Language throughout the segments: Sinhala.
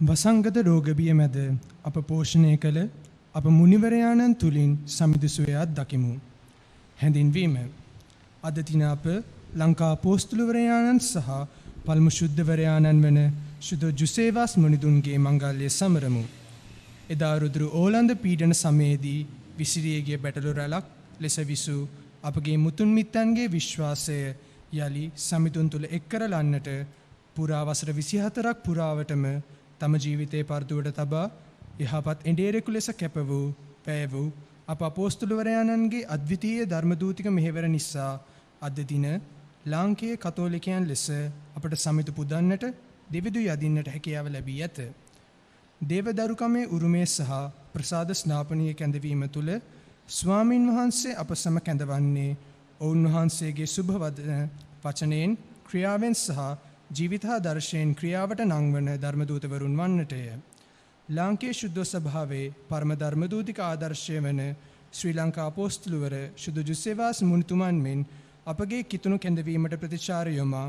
වසංගත රෝග බිය මැද අප පෝෂණය කළ අප මුනිවරයාණන් තුලින් සමිඳුසුවයක් දකිමු. හැඳින්වීම. අද දින අප ලංකා අපෝස්තලවරයාණන් සහ පළමු ශුද්ධවරයාණන් වන ශුද්ධ ජුසේවාස් මුනිදුන්ගේ මංගල්‍ය සමරමු. එදා රුදුරු ඕලන්ද පීඩන සමයේදී විසිරී ගිය බැටළු රැලක් ලෙස විසූ අපගේ මුතුන් මිත්තන්ගේ විශ්වාසය යලි සමිතුන් තුල එක් කරලන්නට පුරා වසර 24ක් පුරාවටම තම ජීවිතේ පරදුවට තබා යහපත් එඬේරෙකු ලෙස කැප වූ පැය වූ අප අපෝස්තලවරයාණන්ගේ අද්විතීය ධර්මදූතික මෙහෙවර නිසා අද දින ලාංකේය කතෝලිකයන් ලෙස අපට සමිතු පුදන්නට දෙවිදු යදින්නට හැකියාව ලැබී ඇත. දේවදරුකමේ උරුමය සහ ප්‍රසාද ස්නාපනීය කැඳවීම තුළ ස්වාමින් වහන්සේ අප සම කැඳවන්නේ ඔවුන් වහන්සේගේ සුභ වචනයෙන් ක්‍රියාවෙන් සහ ජීවිතා දර්ශයෙන් ක්‍රියාවට නංවන ධර්මදූතවරුන් වන්නටය. ලාංකේය ශුද්ධ සභාවේ පරම ධර්මදූතික ආදර්ශය වන ශ්‍රී ලංකා අපෝස්තලවර ශුද්ධ ජුසේවාස් මුනිතුමන් මෙන් අපගේ කිතුණු කැඳවීමට ප්‍රතිචාර යොමා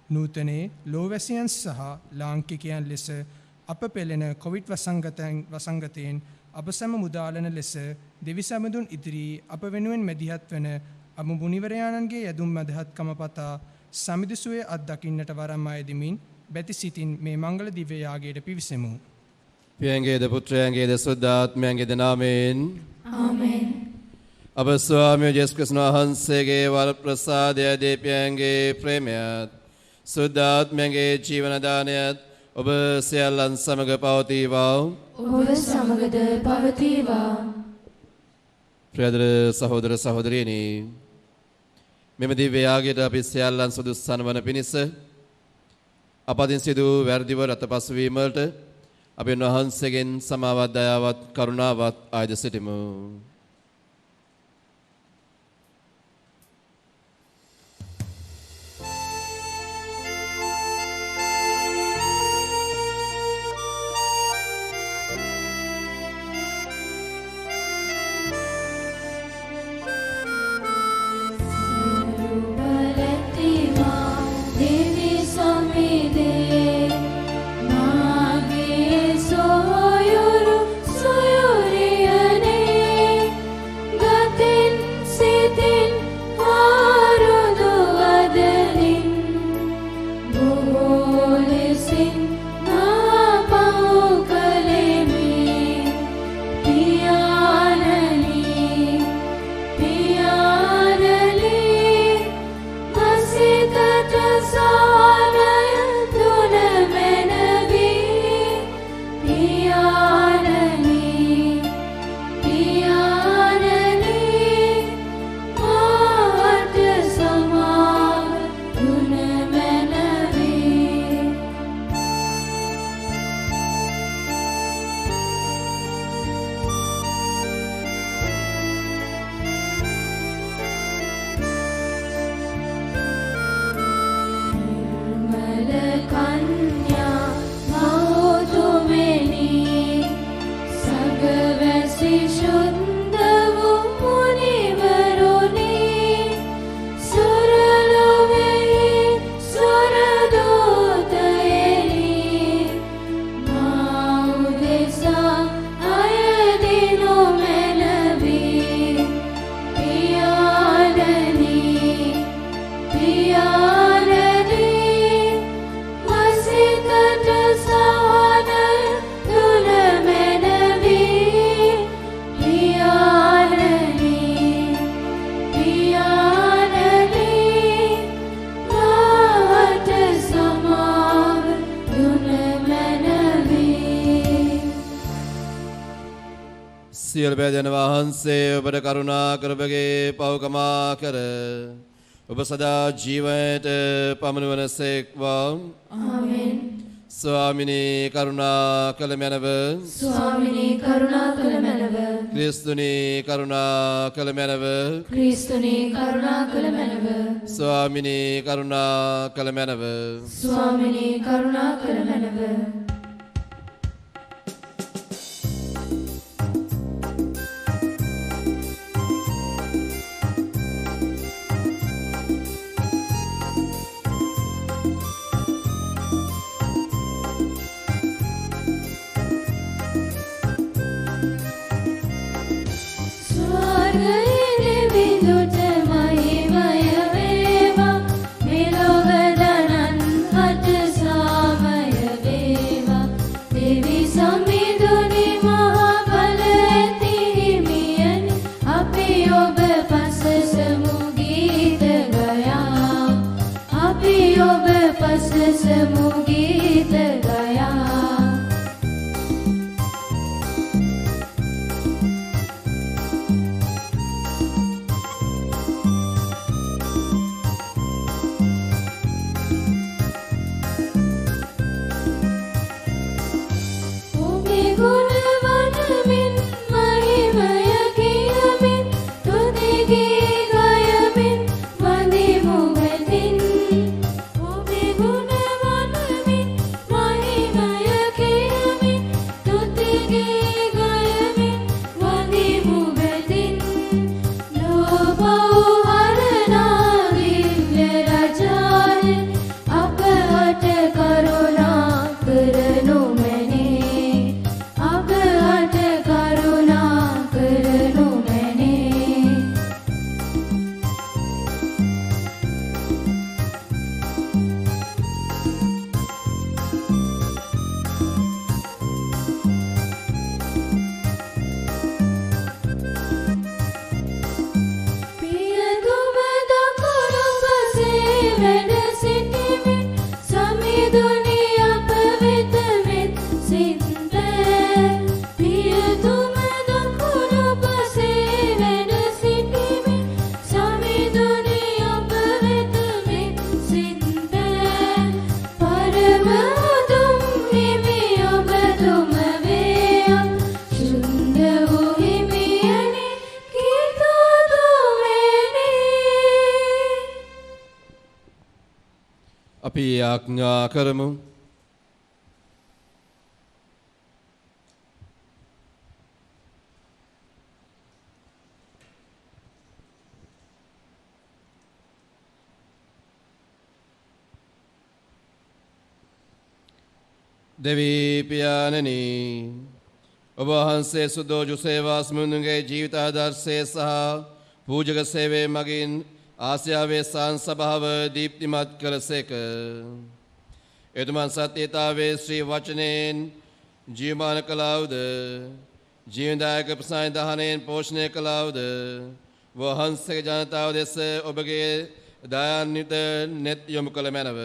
නූතනයේ ලෝවැසියන් සහ ලාංකිකයන් ලෙස අප පෙළෙන කොවිඩ් වසංගතයෙන් අප සැම මුදාලන ලෙස දෙවිසමඳුන් ඉදිරි අප වෙනුවෙන් මැදිහත් වන අප මුනිවරයාණන්ගේ යදුම් මැදහත්කම පතා සමිදිසුවේ අත්දකින්නට වරම් අයදිමින් බැති සිතින් මේ මංගල දිව්‍ය යාගයට පිවිසෙමු. පියංගේද පුත්‍රයන්ගේද සුද්ධාත්මයන්ගේද නාමයෙන් ආමෙන්. අප ස්වාමී ජේසුස් ක්‍රිස්තුස් වහන්සේගේ වර ප්‍රසාදය දීපයන්ගේ ප්‍රේමයත් සුද්ධාත්මයන්ගේ ජීවන දානයත් ඔබ සියල්ලන් සමග පවතිවා. ඔබ සමගද පවතිවා. ප්‍රියදර සහෝදර සහෝදරියනි, මෙම දිව්‍ය යාගයට අපි සියල්ලන් සුදුස්සන් වන පිණිස අපදින් සිදු වැරදිව රතපසුවීම වලට අපි වහන්සේගෙන් සමාවත් දයාවත් කරුණාවත් ආයද සිටිමු. සියලු බැදෙන වහන්සේ ඔබට කරුණා කරබගේ පවකමා කර ඔබ සදා ජීවයට පමනවනසේක්වා. ආමෙන්. ස්වාමිනී කරුණා කළ මැනව. ස්වාමිනී කරුණා කළ මැනව. ක්‍රිස්තුනී කරුණා කළ මැනව. ක්‍රිස්තුනී කරුණා කළ මැනව. ස්වාමිනී කරුණා කළ මැනව. ස්වාමිනී කරුණා කළ මැනව. යාඥා කරමු. දෙවී පියාණනි ඔබ වහන්සේ සුදෝජු සේවාස්මුණුගේ ජීවිත ආදර්ශය සහ පූජක සේවයේ මගින් ආසියාවේ සංසභාව දීප්තිමත් කළසේක. එතුමන් සත්‍යතාවේ ශ්‍රී වචනයෙන් ජීවමාන කළාවුද, ජීවදායක ප්‍රසායදහනයෙන් පෝෂණය කළාවුද, වහන්සේගේ ජනතාව දෙස ඔබගේ දයාන්විත නෙත් යොමු කළ මැනව.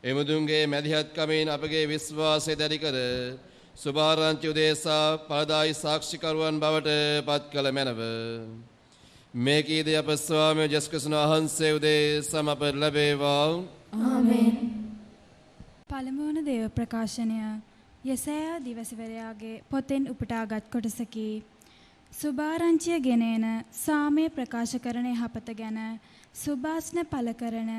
එමුදුන්ගේ මැදිහත්කමින් අපගේ විශ්වාසය දැඩි කර සුභාරංචි උදෙසා පලදායි සාක්ෂිකරුවන් බවට පත් කළ මැනව. මේ කීදී අප ස්වාමී ජේසුස් ක්‍රිස්තුස් වහන්සේ උදෙසා අපට ලැබේවා. ආමේන්. පළමු වන දේව ප්‍රකාශනය යෙසායා දිවසිවරයාගේ පොතෙන් උපුටාගත් කොටසකි. සුභාරංචිය ගෙනෙන සාමය ප්‍රකාශ කරන යහපත ගැන, සුභාස්න පළ කරන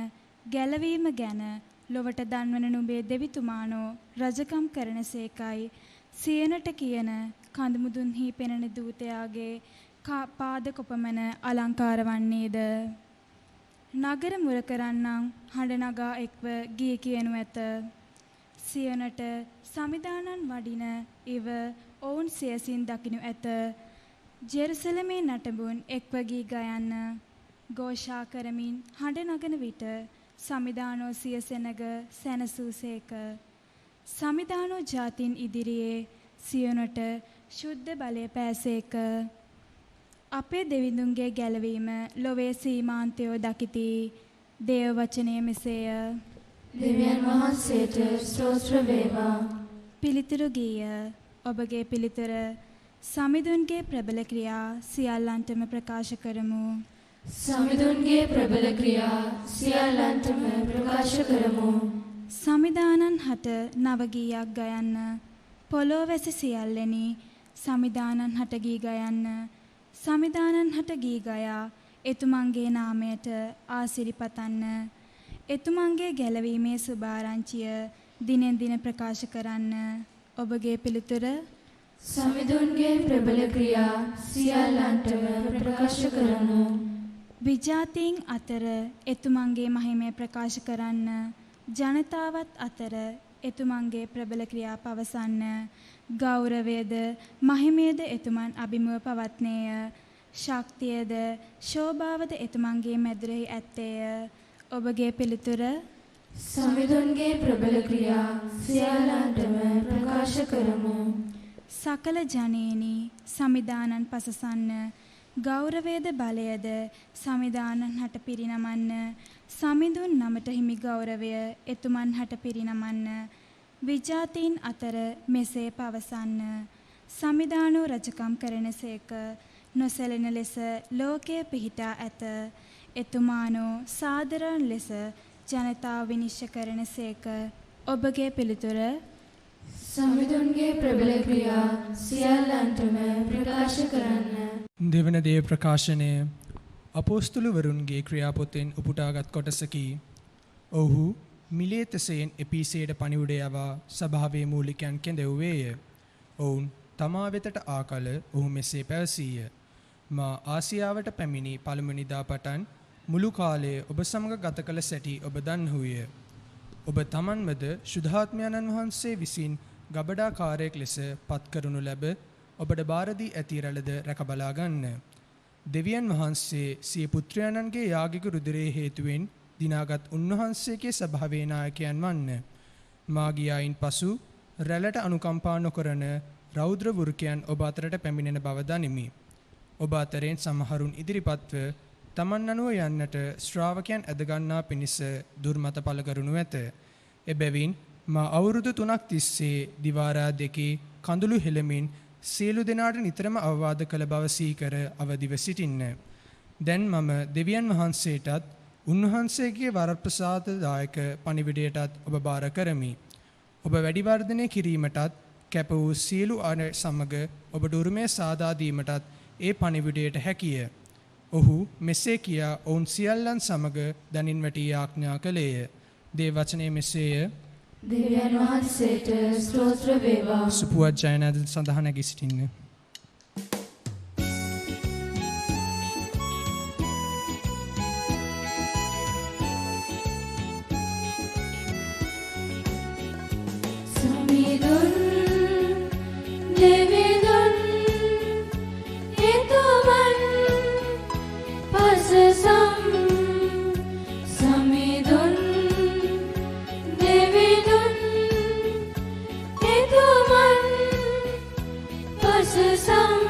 ගැලවීම ගැන ලොවට දන්වන නුඹේ දෙවිතුමානෝ රජකම් කරන සේකයි. සියනට කියන කඳුමුදුන්හි පෙනෙන දූතයාගේ පාද කොපමණ අලංකාර වන්නේද. නගර මුර කරන්නම් හඬ නගා එක්ව ගිය කියනු ඇත. සියනට සමිදානන් වඩින ඉව ඔවුන් සියසින් දකිනු ඇත. ජෙරුසලමේ නටබුන් එක්ව ගී ගයන්න. ഘോഷා කරමින් හඬ නගන විට සමිදානෝ සිය සෙනග සැනසූසේක. සමිදානෝ ජාතින් ඉදිරියේ සියනට ශුද්ධ බලය පෑසේක. අපේ දෙවිඳුන්ගේ ගැලවීම ලොවේ සීමාන්තයෝ දකිති. දේව වචනය මෙසේය. දෙවියන් වහන්සේට ස්තෝත්‍ර වේවා. පිළිතුරු ගීය. ඔබගේ පිළිතුර සමිඳුන්ගේ ප්‍රබල ක්‍රියා සියල්ලන්ටම ප්‍රකාශ කරමු. සමිඳුන්ගේ ප්‍රබල ක්‍රියා සියල්ලන්ටම ප්‍රකාශ කරමු. සමිදානන් හට නව ගීයක් ගයන්න. පොළොවැසි සියල්ලෙනි සමිදානන් හට ගී ගයන්න. සමිදානන් හට ගී ගයා එතුමන්ගේ නාමයට ආසිරිපතන්න. එතුමන්ගේ ගැලවීමේ සුභාරංචිය දිනෙන් දින ප්‍රකාශ කරන්න. ඔබගේ පිළිතුර සමිඳුන්ගේ ප්‍රබල ක්‍රියා සියල්ලන්ටම ප්‍රකාශ කරමු. විජාතීන් අතර එතුමන්ගේ මහිමය ප්‍රකාශ කරන්න. ජනතාවත් අතර එතුමන්ගේ ප්‍රබල ක්‍රියා පවසන්න. ගෞරවයද මහිමයද එතුමන් අභිමුව පවත්නේය. ශක්තියද ශෝභාවද එතුමන්ගේ මැදුරෙහි ඇත්තේය. ඔබගේ පිළිතුර සමිඳුන්ගේ ප්‍රබල ක්‍රියා සියල්ලන්ටම ප්‍රකාශ කරමු. සකල ජනේනි සමිදානන් පසසන්න. ගෞරවයද බලයද සමිදානන් හට පිරිනමන්න. සමිඳුන් නමට හිමි ගෞරවය එතුමන් හට පිරිනමන්න. විජාතීන් අතර මෙසේ පවසන්න. සමිදානෝ රජකම් කරනසේක. නොසැලෙන ලෙස ලෝකය පිහිටා ඇත. එතුමානෝ සාදරණ ලෙස ජනතාව විනිශ්චය කරනසේක. ඔබගේ පිළිතුර සමිඳුන්ගේ ප්‍රබල ක්‍රියා සියල්ලන්ටම ප්‍රකාශ කරන්න. දෙවන දේව ප්‍රකාශනය අපොස්තුලවරුන්ගේ ක්‍රියාපොතෙන් උපුටාගත් කොටසකි. ඔහු මිලේතසයෙන් එපිසේට පණිවුඩ යවා සභාවේ මූලිකයන් කැඳවුවේය. ඔවුන් තමා වෙතට ආකල ඔහු මෙසේ පැවසීය. මා ආසියාවට පැමිණි පළමුනිදා පටන් මුළු කාලය ඔබ සමග ගත කළ සැටි ඔබ දන්හුය. ඔබ තමන්වද ශුද්ධාත්මයන්න් වහන්සේ විසින් ගබඩාකාරයෙක් ලෙස පත් කරනු ලැබ ඔබට බාරදී ඇති රැළද රැකබලා ගන්න. දෙවියන් වහන්සේ සිය පුත්‍රයන්න්ගේ යාගික රුධිරයේ හේතුවෙන් දිනාගත් උන්වහන්සේගේ සභාවේ නායකයන් වන්න. මාගියායින් පසු රැළට අනුකම්පා නොකරන රෞද්‍ර වෘකයන් ඔබ අතරට පැමිණෙන බව දනිමි. ඔබ අතරෙන් සමහරුන් ඉදිරිපත්ව තමන් අනුව යන්නට ශ්‍රාවකයන් ඇදගන්නා පිණිස දුර්මත පළ කරනු ඇත. එබැවින් මා අවුරුදු 3ක් තිස්සේ දිවාරා දෙකේ කඳුළු හෙළමින් සියලු දෙනාට නිතරම අවවාද කළ බව සීකර අවදිව සිටින්න. දැන් මම දෙවියන් වහන්සේටත් උන්වහන්සේගේ වරප්‍රසාදදායක පණිවිඩයටත් ඔබ බාර කරමි. ඔබ වැඩි වර්ධනය කිරීමටත් කැප වූ සියලු අය සමග ඔබට උරුමය සාදා දීමටත් ඒ පණිවිඩයට හැකිය. ඔහු මෙසේ කියා ඔවුන් සියල්ලන් සමග දනින් වැටී ආඥා කළේය. දේව වචනේ මෙසේය. දෙවියන් වහන්සේට ස්තෝත්‍ර වේවා. සුපුවත් ජයනාද සඳහා නැගී සිටින්න. සමිඳුන් දෙවිඳුන් එතුමන් පසසම් සමිඳුන් දෙවිඳුන් එතුමන් පසසම්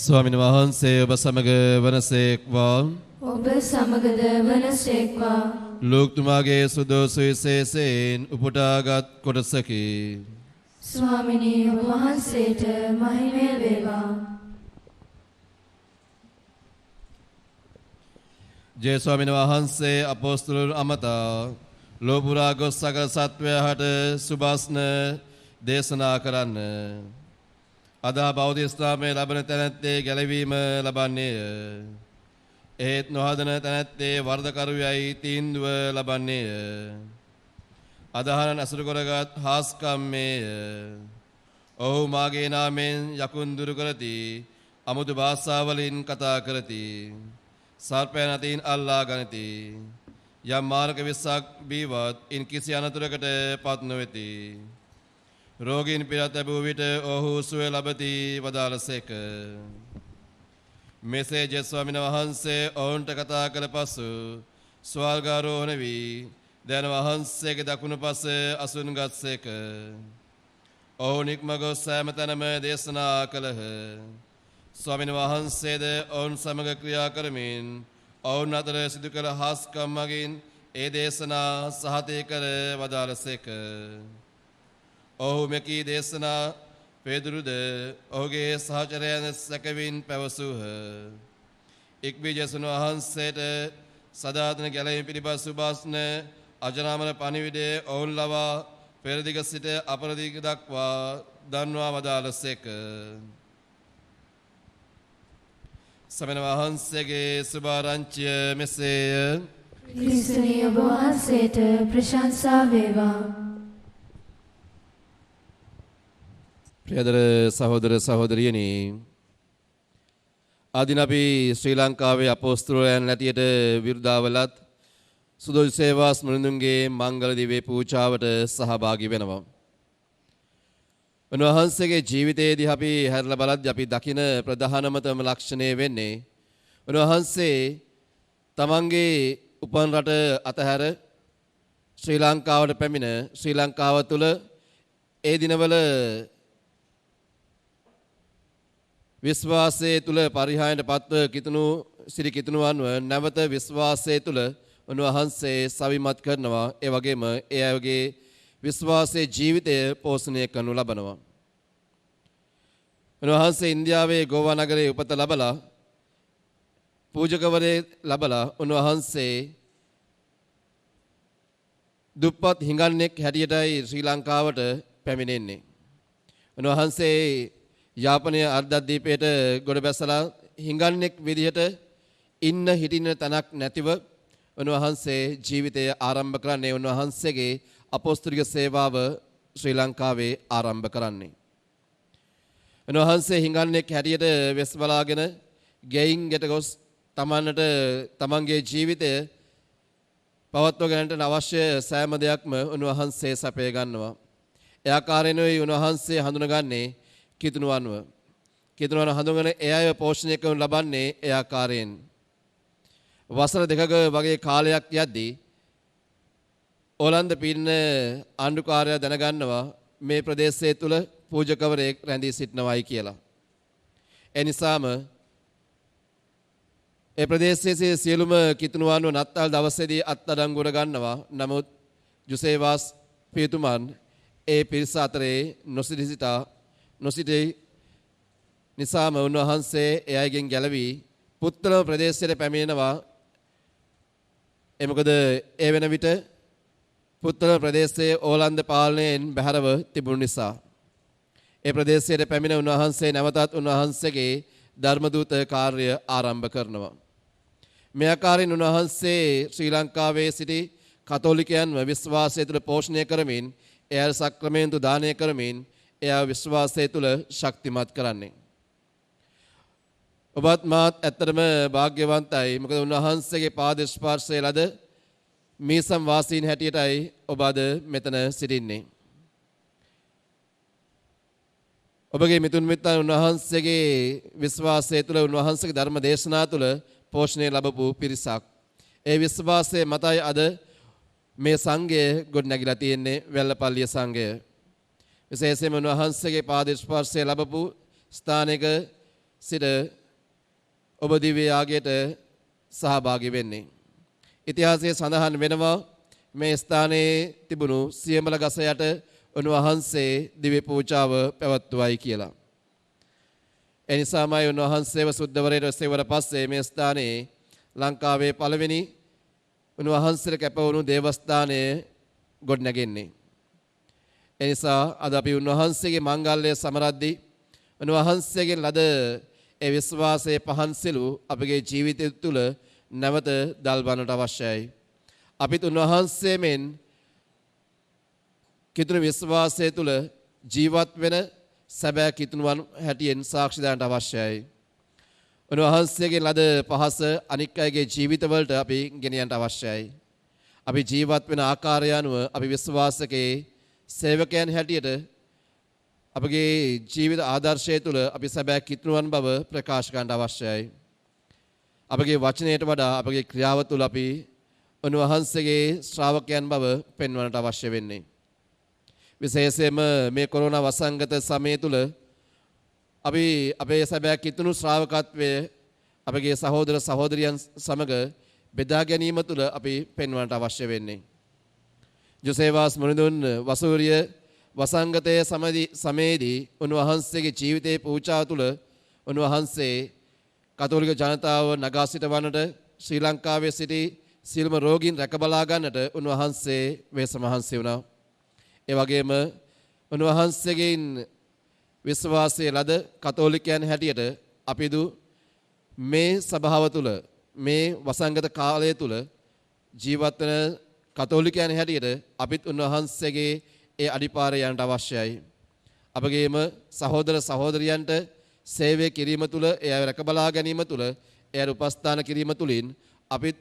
ස්වාමීන් වහන්සේ ඔබ සමග වනසේක්වා. ඔබ සමගද වනසේක්වා. ලෝකතුමාගේ සුදෝ සුවිශේෂයෙන් උපුටාගත් කොටසකි. ස්වාමිනී ඔබ වහන්සේට මහිමය වේවා. ජය ස්වාමීන් වහන්සේ අපොස්තුලුන් අමතා ලෝපුරා ගොස් සකල සත්වයාට සුභාස්න දේශනා කරන්න. අදා බෞද්ධ ඉස්ලාමයේ ලබන තැනැත්තේ ගැලවීම ලබන්නේය. එහෙත් නොහදන තැනැත්තේ වර්ධකරුයයි තීන්දුව ලබන්නේය. අදහනන් අසුරු කරගත් හාස්කම්මේය. ඔහු මාගේ නාමයෙන් යකුන් දුරු කරති. අමුතු භාෂාවලින් කතා කරති. සර්පයන් අතින් අල්ලා ගනිති. යම් මාර්ග 20ක් බීවත් ඉන් කිසි අනතුරකට පත් නොවෙති. රෝගීන් පිරත් ලැබූ විට ඔහු සුවය ලබති වදාළසේක. මෙසේ ජේ ස්වාමීන් වහන්සේ ඔවුන්ට කතා කළ පසු ස්වර්ගාරෝහණ වී දැන වහන්සේගේ දකුණු පස අසුන් ගත්සේක. ඔහු නික්ම ගොස් සෑම තැනම දේශනා කළහ. ස්වාමීන් වහන්සේද ඔවුන් සමග ක්‍රියා කරමින් ඔවුන් අතර සිදු කළ හාස්කම් මගින් ඒ දේශනා සහතික කර වදාළසේක. ඔහු මෙකී දේශනා පේදුරුද ඔහුගේ සහචරයන් සැකවින් පැවසූහ. ඉක්බී ජේසුන් වහන්සේට සදාතන ගැලවීම පිළිබඳ සුභාස්න අජරාමර පණිවිඩය ඔවුන් ලවා පෙරදිග සිට අපරදිග දක්වා දන්වා වදාළසේක. සමන වහන්සේගේ සුභාරංචිය මෙසේය. ක්‍රිස්තුනී ඔබ වහන්සේට ප්‍රශංසා වේවා. ප්‍රියදර සහෝදර සහෝදරියනි, ආදින අපි ශ්‍රී ලංකාවේ අපොස්තලයන් හැටියට විරුදාවලත් සුදොල් සේවා ස්මෘතින්ගේ මංගල දිව්‍ය පූජාවට සහභාගී වෙනවා. උන්වහන්සේගේ ජීවිතයේදී අපි හැරලා බලද්දී අපි දකින ප්‍රධානමතම ලක්ෂණය වෙන්නේ උන්වහන්සේ තමන්ගේ උපන් රට අතහැර ශ්‍රී ලංකාවට පැමිණ ශ්‍රී ලංකාව තුළ ඒ දිනවල විශ්වාසයේ තුල පරිහායයට පත්ව කිතුණු සිරි කිතුණුවන්ව නැවත විශ්වාසයේ තුල උන්වහන්සේ සවිමත් කරනවා. ඒ වගේම ඒ අයගේ විශ්වාසයේ ජීවිතය පෝෂණය කරනු ලබනවා. උන්වහන්සේ ඉන්දියාවේ ගෝවා නගරයේ උපත ලබලා පූජකවරේ ලබලා උන්වහන්සේ දුප්පත් හිඟන්නෙක් හැටියටයි ශ්‍රී ලංකාවට පැමිණෙන්නේ. උන්වහන්සේ යාපනය අර්ධද්වීපයට ගොඩ බැසලා හිඟන්නෙක් විදිහට ඉන්න හිටින්න තැනක් නැතිව උන්වහන්සේ ජීවිතය ආරම්භ කරන්නේ. උන්වහන්සේගේ අපොස්තලික සේවාව ශ්‍රී ලංකාවේ ආරම්භ කරන්නේ. උන්වහන්සේ හිඟන්නෙක් හැටියට වෙස් බලාගෙන ගෙයින් ගෙට ගොස් තමන්ට තමන්ගේ ජීවිතය පවත්ව ගැනීමට අවශ්‍ය සෑම දෙයක්ම උන්වහන්සේ සපය ගන්නවා. ඒ ආකාරයෙන්යි උන්වහන්සේ හඳුනගන්නේ කිතුණුවන්ව. කිතුණුවන් හඳුනගෙන ඒ අය පෝෂණය කරනු ලබන්නේ ඒ ආකාරයෙන්. වසර දෙකක වගේ කාලයක් යද්දී ඕලන්ද පීඩන ආණ්ඩුකාරයා දැනගන්නවා මේ ප්‍රදේශය තුල පූජකවරයෙක් රැඳී සිටිනවායි කියලා. ඒ නිසාම ඒ ප්‍රදේශයේ සියලුම කිතුණුවන්ව නත්තල් දවසේදී අත්අඩංගුවට ගන්නවා. නමුත් ජුසේවාස් පියතුමන් ඒ පිරිස අතරේ නොසිටි නිසාම උන්වහන්සේ එයගෙන් ගැලවී පුත්තලම ප්‍රදේශයට පැමිණෙනවා. එමකද ඒ වෙන විට පුත්තලම ප්‍රදේශයේ ඕලන්ද පාලනයෙන් බැහැරව තිබුණු නිසා ඒ ප්‍රදේශයට පැමිණ උන්වහන්සේ නැවතත් උන්වහන්සේගේ ධර්මදූත කාර්ය ආරම්භ කරනවා. මේ ආකාරයෙන් උන්වහන්සේ ශ්‍රී ලංකාවේ සිටි කතෝලිකයන්ව විශ්වාසය තුළ පෝෂණය කරමින් එය සක්‍රමේන්තු දානය කරමින් එය විශ්වාසය තුළ ශක්තිමත් කරන්නේ. ඔබත් මාත් ඇත්තටම වාග්යවන්තයි. මොකද උන්වහන්සේගේ පාද ස්පර්ශය ලද මීසම් වාසීන් හැටියටයි ඔබ අද මෙතන සිටින්නේ. ඔබගේ මිතුන් මිත්තන් උන්වහන්සේගේ විශ්වාසය තුළ උන්වහන්සේගේ ධර්ම දේශනා තුළ පෝෂණය ලැබපු පිරිසක්. ඒ විශ්වාසයේ මතයි අද මේ සංඝය ගොඩනැගිලා තියෙන්නේ වැල්ලපල්ලිය සංඝය. විශේෂයෙන්ම උන්වහන්සේගේ පාද ස්පර්ශය ලැබපු ස්ථානයක සිට ඔබ දිව්‍ය යාගයට සහභාගී වෙන්නේ. ඉතිහාසයේ සඳහන් වෙනවා මේ ස්ථානයේ තිබුණු සියමල ගස යට උන්වහන්සේ දිව්‍ය පූජාව පැවැත්වුවයි කියලා. එනිසාමයි උන්වහන්සේව සුද්ධවරයට සෙවර පස්සේ මේ ස්ථානයේ ලංකාවේ පළවෙනි උන්වහන්සේට කැප වුණු දේවස්ථානය ගොඩනැගෙන්නේ. එනිසා අද අපි උන්වහන්සේගේ මංගල්‍ය සමරද්දී උන්වහන්සේගෙන් ලද ඒ විශ්වාසයේ පහන්සිලු අපගේ ජීවිතය තුළ නැවත දල්වන්නට අවශ්‍යයි. අපිත් උන්වහන්සේ මෙන් කිතුණු විශ්වාසය තුළ ජීවත් වෙන සැබෑ කිතුණුවන් හැටියෙන් සාක්ෂි දාන්නට අවශ්‍යයි. උන්වහන්සේගේ ලද පහස අනික් අයගේ ජීවිතවලට අපි ගෙනියන්නට අවශ්‍යයි. අපි ජීවත් වෙන ආකාරය අනුව අපි විශ්වාසකේ සේවකයන් හැටියට අපගේ ජීවිත ආදර්ශය තුළ අපි සැබෑ කිතුණුවන් බව ප්‍රකාශ කරන්න අවශ්‍යයි. අපගේ වචනයට වඩා අපගේ ක්‍රියාව තුළ අපි උන්වහන්සේගේ ශ්‍රාවකයන් බව පෙන්වන්නට අවශ්‍ය වෙන්නේ. විශේෂයෙන්ම මේ කොරෝනා වසංගත සමය තුළ අපි අපේ සැබෑ කිතුණු ශ්‍රාවකත්වය අපගේ සහෝදර සහෝදරියන් සමග බෙදා ගැනීම තුළ අපි පෙන්වන්නට අවශ්‍ය වෙන්නේ. ජොසේවාස් මුනිඳුන් වසූරිය වසංගතයේ සමයේදී උන්වහන්සේගේ ජීවිතයේ පූජාව තුළ උන්වහන්සේ කතෝලික ජනතාව නගා සිටවන්නට ශ්‍රී ලංකාවේ සිටි සියලුම රෝගීන් රැක බලා ගන්නට උන්වහන්සේ වෙහෙස මහන්සි වුණා. ඒ වගේම උන්වහන්සේගෙන් විශ්වාසයේ ලද කතෝලිකයන් හැටියට අපිදු මේ සභාව තුළ මේ වසංගත කාලය තුළ ජීවත් වෙන කතෝලිකයන් හැටියට අපිත් උන්වහන්සේගේ ඒ අඩිපාරේ යන්නට අවශ්‍යයි. අපගේම සහෝදර සහෝදරියන්ට සේවය කිරීම තුළ එය රැක බලා ගැනීම තුළ එය උපස්ථාන කිරීම තුළින් අපිත්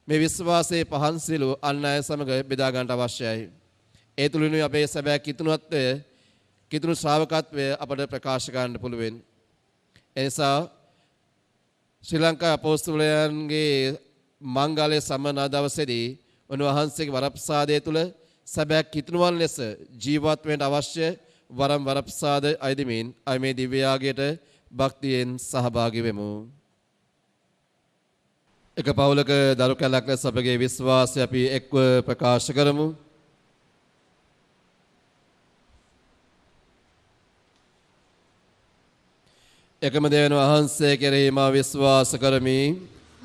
මේ විශ්වාසයේ පහන්සිලු අන් අය සමග බෙදා ගන්නට අවශ්‍යයි. ඒ තුළින් අපේ සැබෑ කිතුණුත්වය කිතුණු ශ්‍රාවකත්වය අපට ප්‍රකාශ කරන්න පුළුවන්. එනිසා ශ්‍රී ලංකා අපොස්තුලයන්ගේ මංගල්‍ය සම්මාන දවසේදී උන්වහන්සේගේ වරප්‍රසාදය තුළ සැබෑ කිතුණුවන් ලෙස ජීවත් වෙන්න අවශ්‍ය වරම් වරප්‍රසාද අයදිමින් අය මේ දිව්‍ය යාගයට භක්තියෙන් සහභාගී වෙමු. එක පවුලක දරු කැලක් ලෙස අපගේ විශ්වාසය අපි එක්ව ප්‍රකාශ කරමු. එකම දෙවියන් වහන්සේ කෙරෙහි මා විශ්වාස කරමි.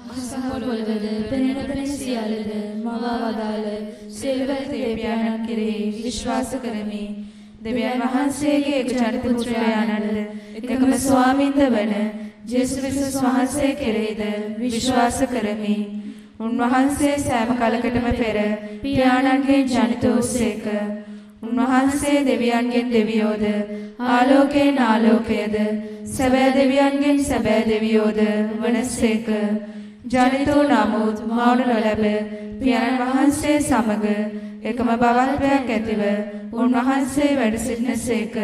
අසහවලද පෙනෙන සියල්ලද මවා වදාළ සිල්වත් දෙවියන් කෙරෙහි විශ්වාස කරමි. දෙවියන් වහන්සේගේ එක චරිත පුත්‍රයාණන්ද එකම ස්වාමින්ද වන ජේසුස් වහන්සේ කෙරෙහිද විශ්වාස කරමි. උන්වහන්සේ සෑම කලකටම පෙර පියාණන්ගෙන් ජනිත වූසේක. උන්වහන්සේ දෙවියන්ගෙන් දෙවියෝද ආලෝකයෙන් ආලෝකයද සැබෑ දෙවියන්ගෙන් සැබෑ දෙවියෝද වනසේක. ජනිත වූ නමුත් මවුන නොලැබ පියාණන් වහන්සේ සමග එකම භවත්වයක් ඇතිව උන්වහන්සේ වැඩ සිටිනසේක.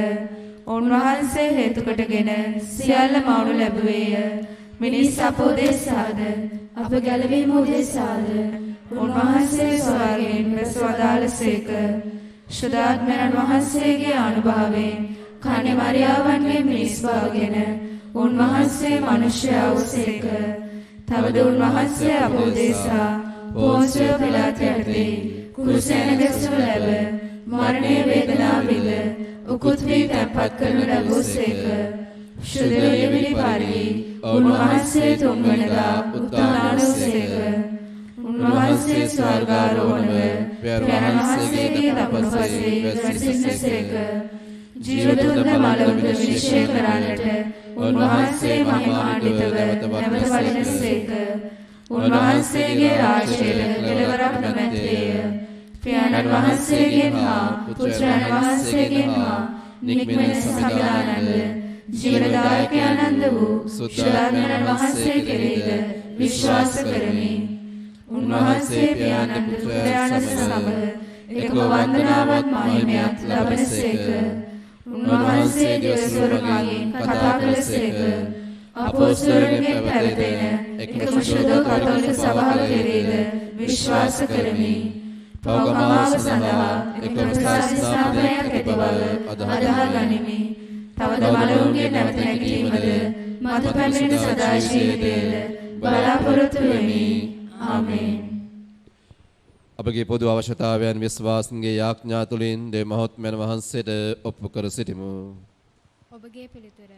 උන්වහන්සේ හේතු කොටගෙන සියල්ල මවුනු ලැබුවේය. මිනිස් අප උදෙසාද අප ගැලවීම උදෙසාද උන්වහන්සේ ස්වර්ගයෙන් බැසවදාළසේක. ශුද්ධාත්මයන් වහන්සේගේ අනුභවයෙන් කන්‍ය මරියාවන්ගේ මිනිස් බවගෙන උන්වහන්සේ මනුෂ්‍යයා වූසේක. තවද උන්වහන්සේ අප උදෙසා පොන්සිය පිලාත් යටතේ කුරුසයන ගැසුණු ලැබ මරණය වේදනා විඳ උකුත් වී තැන්පත් කරනු ලැබූසේක. ශුද්ධ විලි පරිදි උන්වහන්සේ තුන්වනදා උත්ථාන වූසේක. උන්වහන්සේ ස්වර්ගාරෝහණව වහන්සේගේ දකුණු පසේ වැඩසිටිනසේක. ජීවතුන්ද මළවුන්ද විනිශ්චය කරන්නට උන්වහන්සේ මහිමාන්විතව නැවත වඩිනසේක. උන්වහන්සේගේ රාජ්‍යයට කෙළවරක් නොමැත්තේය. පියාණන් වහන්සේගෙන් හා පුත්‍රයන් වහන්සේගෙන් හා නික්මෙන සමිදානන්ද ජීවදායකයන්ද වූ ශුද්ධාත්මයන් වහන්සේ කෙරෙහිද විශ්වාස කරමි. උන්වහන්සේ පියාණන් පුත්‍රයන් සමග එකම වන්දනාවත් මහිමයත් ලබනසේක. උන්වහන්සේ දිවස්වරණයෙන් කතා කළසේක. අපොස්තලයන්ගේ පැවැතෙන එකම ශුද්ධ කතෝලික සභාව කෙරෙහිද විශ්වාස කරමි. පවගමාව සඳහා එකම ශාස්ත්‍රාපනයක් ඇති බව අදහා ගනිමි. තවද මළවුන්ගේ නැවත නැගීමද මතු පැමිණෙන සදා ජීවිතයද බලාපොරොත්තු වෙමි. ආමේන්. අපගේ පොදු අවශ්‍යතාවයන් විශ්වාසන්ගේ යාඥා තුළින් දෙව් මහත්මයන් වහන්සේට ඔප්පු කර සිටිමු. ඔබගේ පිළිතුර.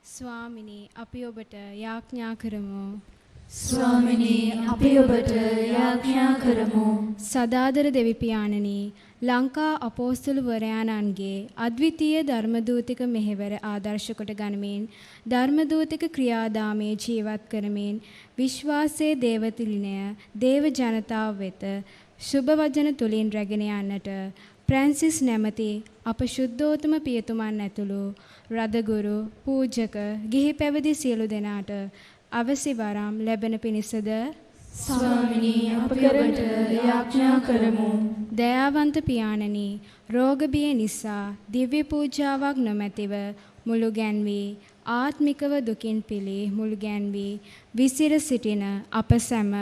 ස්වාමිනී අපි ඔබට යාඥා කරමු. ස්වාමිනී අපි ඔබට යාඥා කරමු. සදාදර දෙවි පියාණනි, ලංකා අපෝස්තලවරයාණන්ගේ අද්විතීය ධර්මදූතික මෙහෙවර ආදර්ශ කොට ගනිමින් ධර්මදූතික ක්‍රියාදාමයේ ජීවත් කරමින් විශ්වාසයේ දේවතිලිනය දේව ජනතාව වෙත සුබ වචන තුලින් රැගෙන යන්නට ප්‍රැන්සිස් නැමැති අප ශුද්ධෝතම පියතුමන් ඇතුළු රදගුරු පූජක ගිහි පැවිදි සියලු දෙනාට අවසි වරම් ලැබෙන පිණිසද ස්වාමිනී අපි ඔබට යාඥා කරමු. දයාවන්ත පියාණනි, රෝග බිය නිසා දිව්‍ය පූජාවක් නොමැතිව මුළු ගැන්වී ආත්මිකව දුකින් පිළි මුළු ගැන්වී විසිර සිටින අප සැම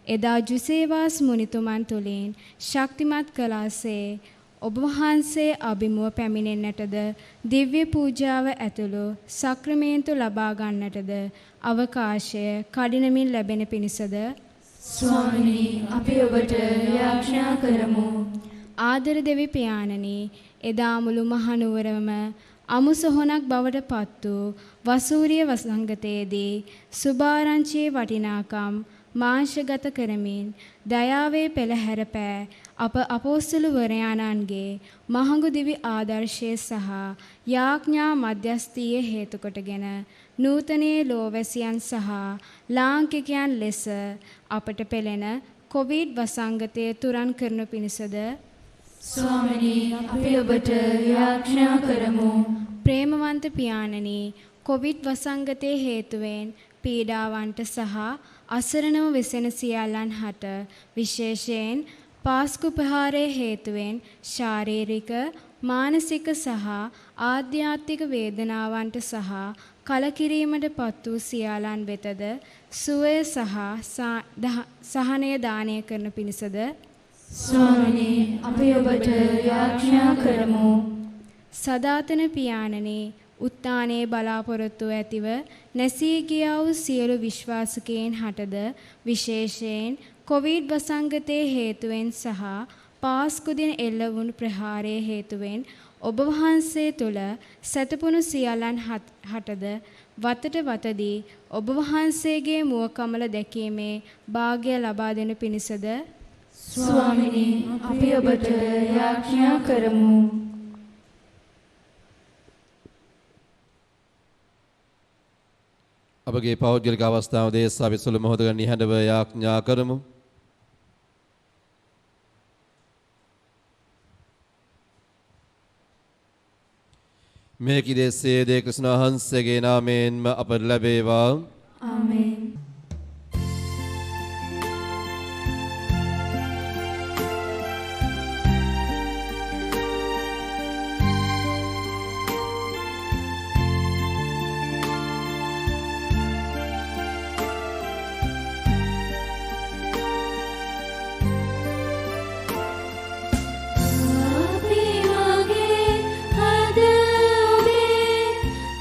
එදා ජුසේවාස් මුනිතුමන් තුලින් ශක්තිමත් කළාසේ ඔබ වහන්සේ අභිමුව පැමිණෙන්නටද දිව්‍ය පූජාව ඇතුළු සක්‍රමේන්තු ලබා ගන්නටද අවකාශය කඩිනමින් ලැබෙන පිණිසද ස්වාමිනී අපි ඔබට යාඥා කරමු. ආදර දෙවි පියාණනි, එදා මුළු මහනුවරම අමුසොහොනක් බවට පත් වූ වසූරිය වසංගතයේදී සුභාරංචියේ වටිනාකම් මාංශගත කරමින් දයාවේ පෙළහැර පෑ අප අපොස්තලවරයාණන්ගේ මහඟු දිවි ආදර්ශය සහ යාඥා මධ්‍යස්ථීය හේතු කොටගෙන නූතනයේ ලෝවැසියන් සහ ලාංකිකයන් ලෙස අපට පෙළෙන කොවිඩ් වසංගතය තුරන් කරනු පිණිසද ස්වාමිනී අපි ඔබට යාඥා කරමු. ප්‍රේමවන්ත පියාණනි, කොවිඩ් වසංගතයේ හේතුවෙන් පීඩාවන්ට සහ අසරණව වෙසෙන සියල්ලන් හට විශේෂයෙන් පාස්කු ප්‍රහාරයේ හේතුවෙන් ශාරීරික, මානසික සහ ආධ්‍යාත්මික වේදනාවන්ට සහ කලකිරීමට පත් වූ සියල්ලන් වෙතද සුවය සහ සහනය දානය කරන පිණිසද ස්වාමිනී අපි ඔබට යාඥා කරමු. සදාතන පියාණනි, උත්තානයේ බලාපොරොත්තු ඇතිව නැසී ගියා වූ සියලු විශ්වාසිකයන් හටද විශේෂයෙන් කොවිඩ් වසංගතයේ හේතුවෙන් සහ පාස්කු දින එල්ල වුණු ප්‍රහාරයේ හේතුවෙන් ඔබ වහන්සේ තුල සැතපුණු සියල්ලන් හටද වතට වතදී ඔබ වහන්සේගේ මුව කමල දැකීමේ වාග්ය ලබා දෙනු පිණිසද ස්වාමිනී අපි ඔබට යාඥා කරමු. අපගේ පෞද්ගලික අවස්ථාව දේශා අපි සුළු මොහොතක නිහඬව යාඥා කරමු. මේ කිදෙස්සේ දේ ක්‍රිස්තුන් වහන්සේගේ නාමයෙන්ම අපට ලැබේවා. ආමේන්.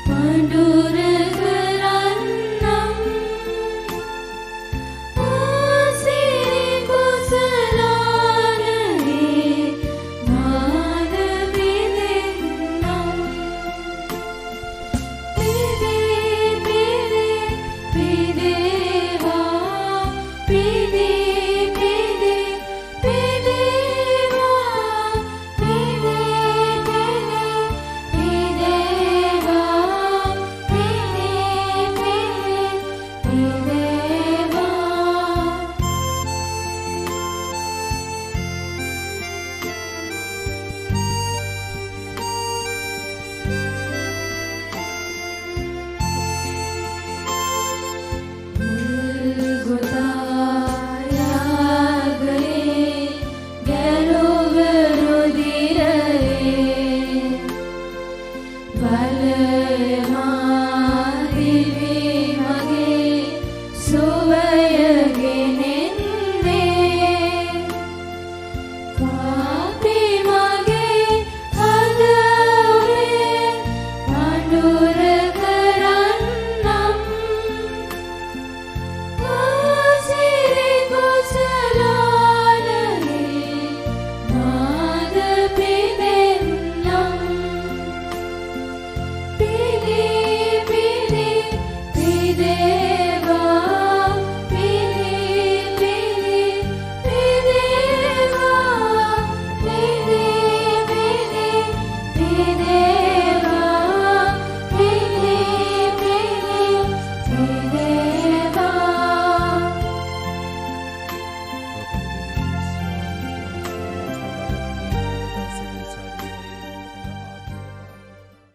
Pandura Kara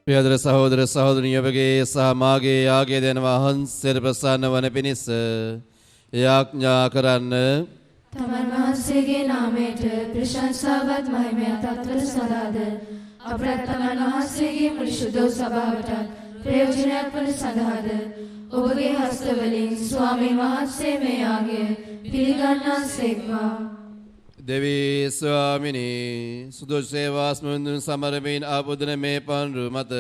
පියදර සහෝදර සහෝදරිය ඔබගේ සහ මාගේ යාගේ දෙන වහන්සේට ප්‍රසන්න වන පිණිස යාඥා කරන්න. තමන් වහන්සේගේ නාමයට ප්‍රශංසාවත් මහිමයත් අත්වල සදාද අපට තමන් වහන්සේගේ පරිශුද්ධ සභාවට ප්‍රයෝජනයක් වන සඳහාද ඔබගේ හස්තවලින් ස්වාමීන් වහන්සේ මේ යාගය පිළිගන්නාසේක්වා. දෙවී ස්වාමිනී සුදෝෂේ වාස්මුදුන් සමරමින් ආපුදන මේ පන්රු මත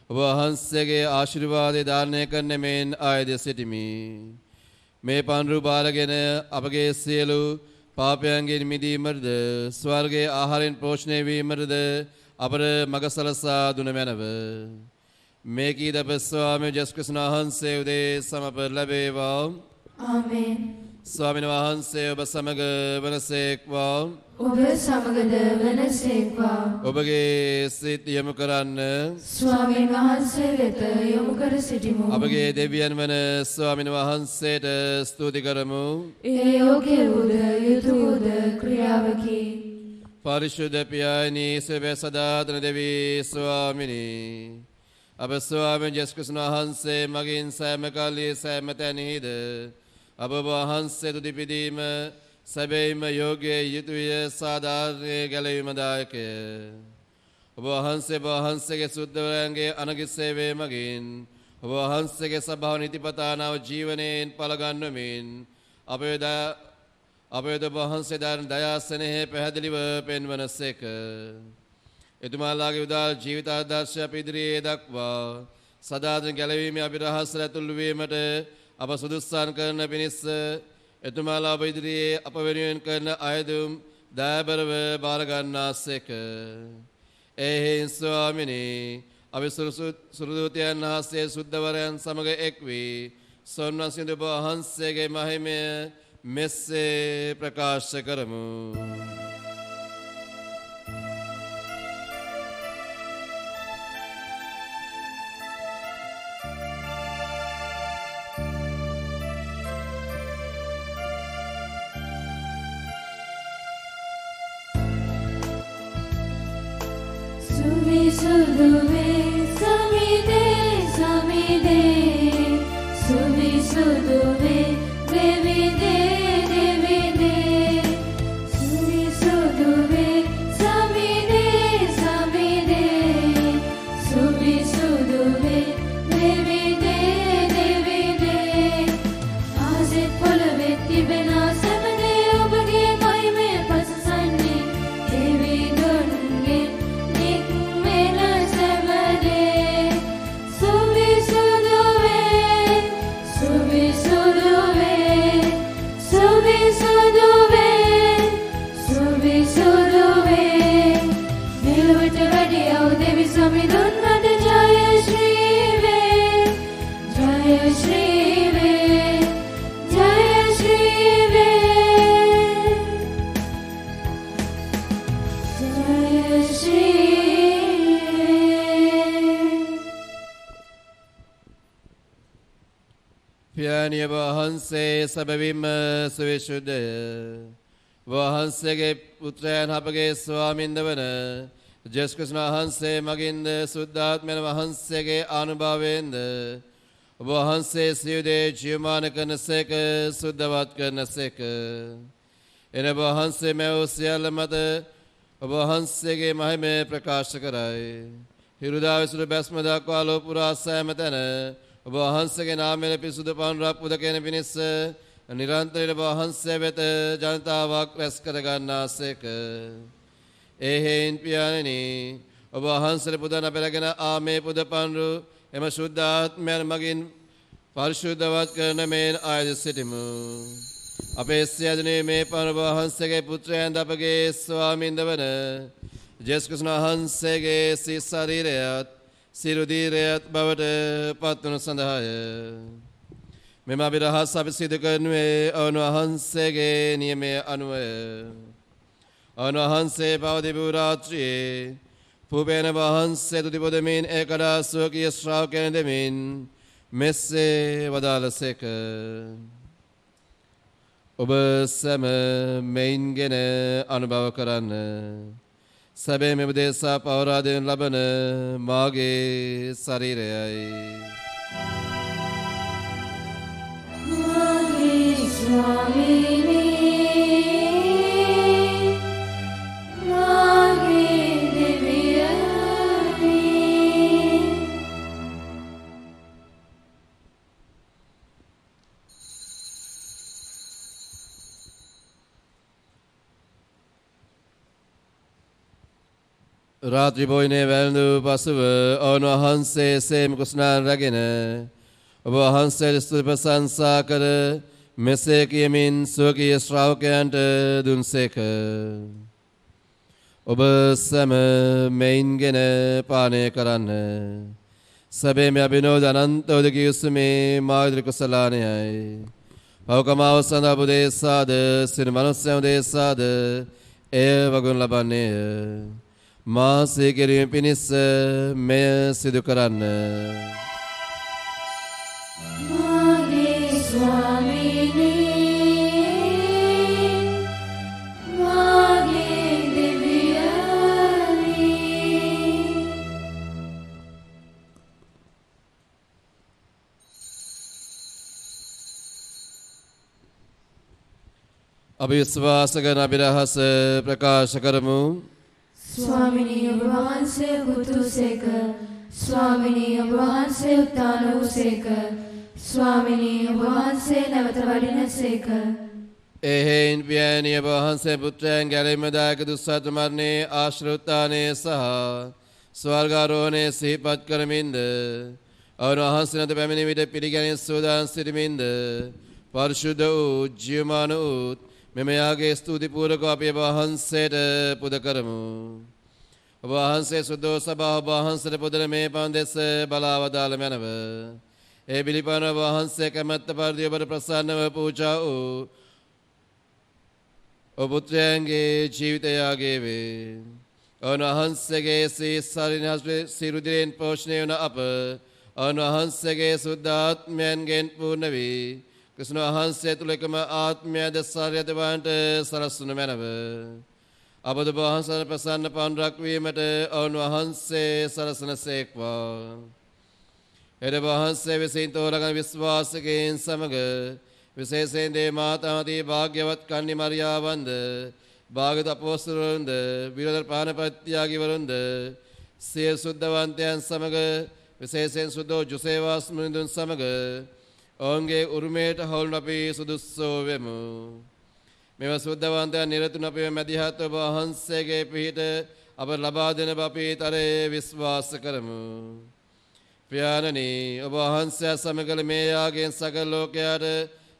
ඔබ වහන්සේගේ ආශිර්වාදය දානය කරන මෙන් ආයද සිටිමි. මේ පන්රු බාරගෙන අපගේ සියලු පාපයන්ගෙන් මිදීමද ස්වර්ගයේ ආහාරයෙන් පෝෂණය වීමද අපට මඟ සලසා දුන මැනව. මේ කී දප ස්වාමී ජේසුස් ක්‍රිස්තුස් වහන්සේ උදේ සමප ලැබේවා. ආමේන්. ස්වාමීන් වහන්සේ ඔබ සමග වනසේක්වා. ඔබ සමගද වනසේක්වා. ඔබගේ සිත යොමු කරන්න ස්වාමීන් වහන්සේ වෙත යොමු කර සිටිමු. අපගේ දෙවියන් වන ස්වාමීන් වහන්සේට ස්තුති කරමු. ඒ යෝග්‍ය වූද යුතු වූද ක්‍රියාවකි. පරිශුද්ධ පියාණී සෙබෑ සදාතන දෙවී ස්වාමිනී අප ස්වාමීන් ජේසුස් ක්‍රිස්තුස් වහන්සේ මගින් සෑම කල්හි සෑම තැනෙහිද අප වහන්සේ තුතිපිදීම සැබෑම යෝග්‍ය යුතුය සාධාරණය ගැලවීමදායකය. ඔබ වහන්සේගේ සුද්ධවරයන්ගේ අනගිත් සේවය මගින් ඔබ වහන්සේගේ සභාව නිතිපතානාව ජීවනයෙන් පලගන්වමින් අපේ වහන්සේ දාන දයා ස්නේහය පැහැදිලිව පෙන්වනසේක. එතුමාලාගේ උදාර ජීවිත ආදර්ශය අප ඉදිරියේ දක්වා සදාතන ගැලවීමේ අභිරහස් ඇතුළු වීමට අප සුදුස්සන් කරන පිණිස එතුමාලා ඔබ ඉදිරියේ අප වෙනුවෙන් කරන අයදුම් දයාබරව බාර ගන්නාසේක. එහෙයින් ස්වාමිනී අපි සුරදූතයන් වහන්සේ සුද්ධවරයන් සමග එක් වී සොන්වන්සිඳ ඔබ වහන්සේගේ මහිමය මෙසේ ප්‍රකාශ කරමු. Suvisuduve samide samide Suvisuduve devide devide Suvisuduve samide samide Suvisuduve devide devide Azet polave tibena samade obage mahime pasasane devidonge පියාණිය වහන්සේ සැබවින්ම සවිශුද්ධය. වහන්සේගේ පුත්‍රයන් අපගේ ස්වාමින්ද වන ජේසුස් ක්‍රිස්තුස් වහන්සේ මගින්ද සුද්ධාත්මයන් වහන්සේගේ ආනුභාවයෙන්ද ඔබ වහන්සේ සියලු දේ ජීවමාන කරනසේක සුද්ධවත් කරනසේක. එන ඔබ වහන්සේ මෙව සියල්ල මත ඔබ වහන්සේගේ මහිමය ප්‍රකාශ කරයි. හිරුදා විසුරු බැස්ම දක්වා ලොව පුරා සෑම තැන ඔබ වහන්සේගේ නාමයෙන් පිසුදු පවුරක් පුදගෙන පිණිස නිරන්තරයෙන් ඔබ වහන්සේ වෙත ජනතාවක් රැස් කර ගන්නාසේක. එහෙයින් පියාණෙනි ඔබ වහන්සේට පුදන පෙරගෙන ආමේ පුද පන්රු එම ශුද්ධාත්මයන් මගින් පරිශුද්ධවත් කරන මෙන් ආයද සිටිමු. අපේ සියදිනේ මේ පන්රු ඔබ වහන්සේගේ පුත්‍රයන් අපගේ ස්වාමින්ද වන ජේසුස් ක්‍රිස්තුස් වහන්සේගේ සිස් ශරීරයත් සිරුදීරයත් බවට පත්වනු සඳහාය. මෙම අභිරහස් අපි සිදු කරනුවේ වහන්සේගේ නියමය අනුවය. වහන්සේ පවතිපු රාත්‍රියේ පුබේන වහන්සේ තුති පුදමින් ඒකඩා ස්වකීය ශ්‍රාවකයන් දෙමින් මෙසේ වදාළසේක. ඔබ සැම මෙයින්ගෙන අනුභව කරන්න. සැබෑම උදෙසා පවරා දෙන ලබන මාගේ ශරීරයයි. මාගේ ස්වාමීනි මාගේ දෙවියනි රාත්‍රී භෝජනයේ වැළඳූ පසුව ඔවුන් වහන්සේ සේම කුස්නාන රැගෙන ඔබ වහන්සේට ස්තුති ප්‍රශංසා කර මෙසේ කියමින් ස්වකීය ශ්‍රාවකයන්ට දුන්සේක. ඔබ සැම මෙයින්ගෙන පානය කරන්න. සැබෑම අභිනෝද අනන්ත උදකී උසුමේ මාවිදිරි කුසලානයයි. පවකමාව සඳහා උදෙසාද සිර මනුස්සයන් උදෙසාද එය වගුන් ලබන්නේය. මාසේ කිරීම පිණිස මෙය සිදු කරන්න. මාගේ ස්වාමීනි මාගේ දෙවියනි අපි විශ්වාස කරන අභිරහස ප්‍රකාශ කරමු. ස්වාමිනී ඔබ වහන්සේ උතුසේක ස්වාමිනී ඔබ වහන්සේ උත්තාන වූසේක ස්වාමිනී ඔබ වහන්සේ නැවත වඩිනසේක. එහෙයින් පියාණිය ඔබ වහන්සේ පුත්‍රයන් ගැලීමදායක දුස්සත් මරණයේ ආශ්‍රෝත්තානයේ සහ ස්වර්ගාරෝහණය සිහිපත් කරමින්ද ඔවුන් වහන්සේ නැත පැමිණි විට පිළිගැනීම සූදානම් සිටමින්ද පරිශුද්ධ වූ ජීවමාන වූ මෙම යාගේ ස්තුති පූර්වක අපි ඔබ වහන්සේට පුද කරමු. ඔබ වහන්සේ සුද්ධෝ සභාව ඔබ වහන්සේට පුදන මේ පන් දෙස බලාවදාළ මැනව. ඒ බිලිපන ඔබ වහන්සේ කැමැත්ත පරිදි ඔබට ප්‍රසන්නව පූජා වූ ඔබ පුත්‍රයන්ගේ ජීවිතය යාගේ වේ. ඔවුන් වහන්සේගේ සිරුදිරෙන් පෝෂණය වන අප ඔවුන් වහන්සේගේ සුද්ධාත්මයන්ගෙන් පූර්ණ වී ක්‍රිස්තුන් වහන්සේ තුළ එකම ආත්මයද සාරයද වන්ට සලස්වනු මැනව. අපද වහන්සේ ප්‍රසන්න පවුරක් වීමට ඔවුන් වහන්සේ සලසන සේක්වා. එද වහන්සේ විසින් තෝරාගත් විශ්වාසිකයන් සමග විශේෂයෙන් දේ මාතාදී භාග්‍යවත් කන්නි මරියාවන්ද භාගත අපොස්තලවරුන්ද විරෝධ ප්‍රාණපත්‍යාගීවරුන්ද සිය සුද්ධවන්තයන් සමග විශේෂයෙන් සුද්ධෝ ජොසේවාස් මුනිඳුන් සමග ඔවුන්ගේ උරුමයට හවුල් අපි සුදුස්සෝ වෙමු. මෙව සුද්ධවන්තයන් නිරතුන් අපේ මැදිහත් ඔබ වහන්සේගේ පිහිට අප ලබා දෙන අපි තරයේ විශ්වාස කරමු. පියාණනි ඔබ වහන්සේ සමගල මේ යාගෙන් සකල ලෝකයාට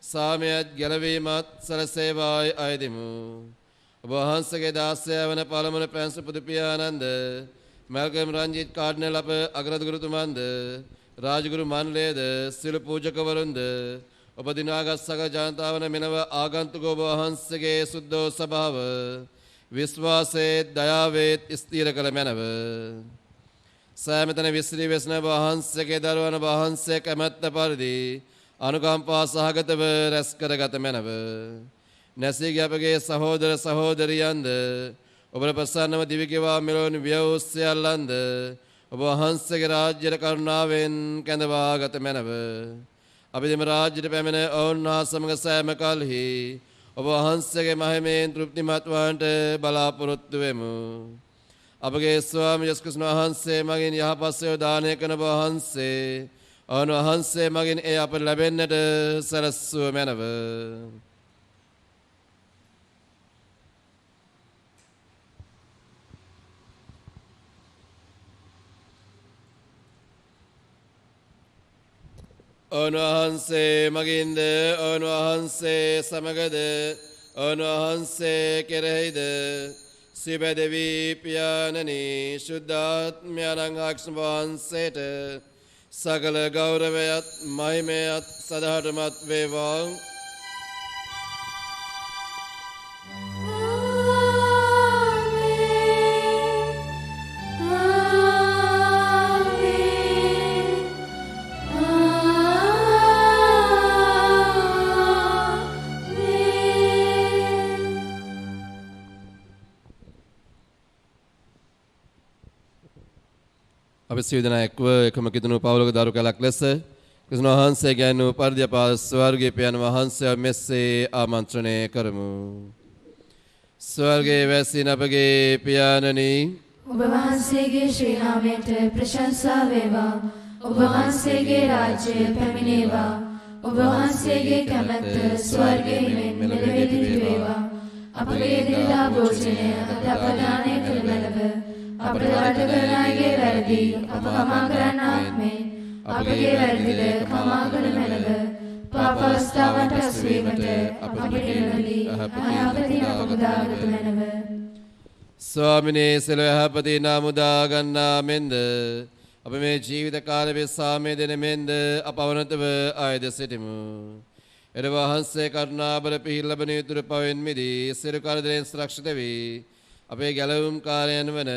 සාමයත් ගැලවීමත් සලසේවායි අයදිමු. ඔබ වහන්සේගේ දාසය වන පළමුව පැන්සු පුදු පියාණන්ද මල්කම් රංජිත් කාඩ්නල් අප අග්‍රදුගුරුතුමන්ද රාජගුරු මණ්ඩලයේද සිළු පූජකවරුන්ද ඔබ දිනාගත් සකල ජනතාවන මෙනව ආගන්තුක ඔබ වහන්සේගේ සුද්ධෝ සභාව විශ්වාසයේ දයාවේත් ස්ථීර කළ මැනව. සෑමතන විශ්‍රී වෙසන වහන්සේගේ දරුවන වහන්සේ කැමැත්ත පරිදි අනුකම්පා සහගතව රැස් කරගත මැනව. නැසී ගිය අපගේ සහෝදර සහෝදරියන්ද ඔබට ප්‍රසන්නව දිවිගෙවා මෙලොවන ව්‍යවූ සියල්ලන්ද ඔබ වහන්සේගේ රාජ්‍යයට කරුණාවෙන් කැඳවාගත මැනව. අපි දෙම රාජ්‍යයට පැමිණ ඔවුන් හා සමග සෑම කල්හි ඔබ වහන්සේගේ මහිමයෙන් තෘප්තිමත් වන්නට බලාපොරොත්තු වෙමු. අපගේ ස්වාමී යේසුස් ක්‍රිස්තුස් වහන්සේ මගින් යහපත් සේව දානය කරන වහන්සේ ඔවුන් වහන්සේ මගින් ඒ අප ලැබෙන්නට සැලැස්සුව මැනව. ඔවුන් වහන්සේ මගින්ද ඔවුන් වහන්සේ සමගද ඔවුන් වහන්සේ කෙරෙහිද සිබැදවි පියාණනි ශුද්ධාත්මයන් ආක්ෂණ වහන්සේට සකල ගෞරවයත් මහිමයත් සදහටමත් වේවා. අපි සියලු දෙනා එක්ව එකම කිතුණු පවුලක දරු කැලක් ලෙස ක්‍රිස්තුන් වහන්සේ ගැන පරිද්‍යපා ස්වර්ගීය පියාණන් වහන්සේ මෙසේ ආමන්ත්‍රණය කරමු. ස්වර්ගයේ වැසින අපගේ පියාණනි, ඔබ වහන්සේගේ ශ්‍රී නාමයට ප්‍රශංසා වේවා. ඔබ වහන්සේගේ රාජ්‍යය පැමිණේවා. ඔබ වහන්සේගේ කැමැත්ත ස්වර්ගයේ මෙන් මෙලෙස වේවා. අපගේ එදිනෙදා භෝජනය අද අප දානය කළ බැලව අපට වරද කරන අයගේ වැරදි අප කමා කරන්නාක් මෙන් අපගේ වැරදිද කමා කළ බැලව පාප අවස්ථාවට අසුවීමට අපට නොදී අයහපතින් අප මුදාගත මැනව. ස්වාමිනේ සෙලව යහපති නාමුදා ගන්නා මෙන්ද අප මේ ජීවිත කාලයේ සාමය දෙන මෙන්ද අප අවනතව ආයද සිටිමු. එද වහන්සේ කරුණාබල පිහිල් ලැබෙන යුතුය පවෙන් මිදී සිරු කරදරෙන් සුරක්ෂිත වී අපේ ගැලවුම් කාර්යයන් වන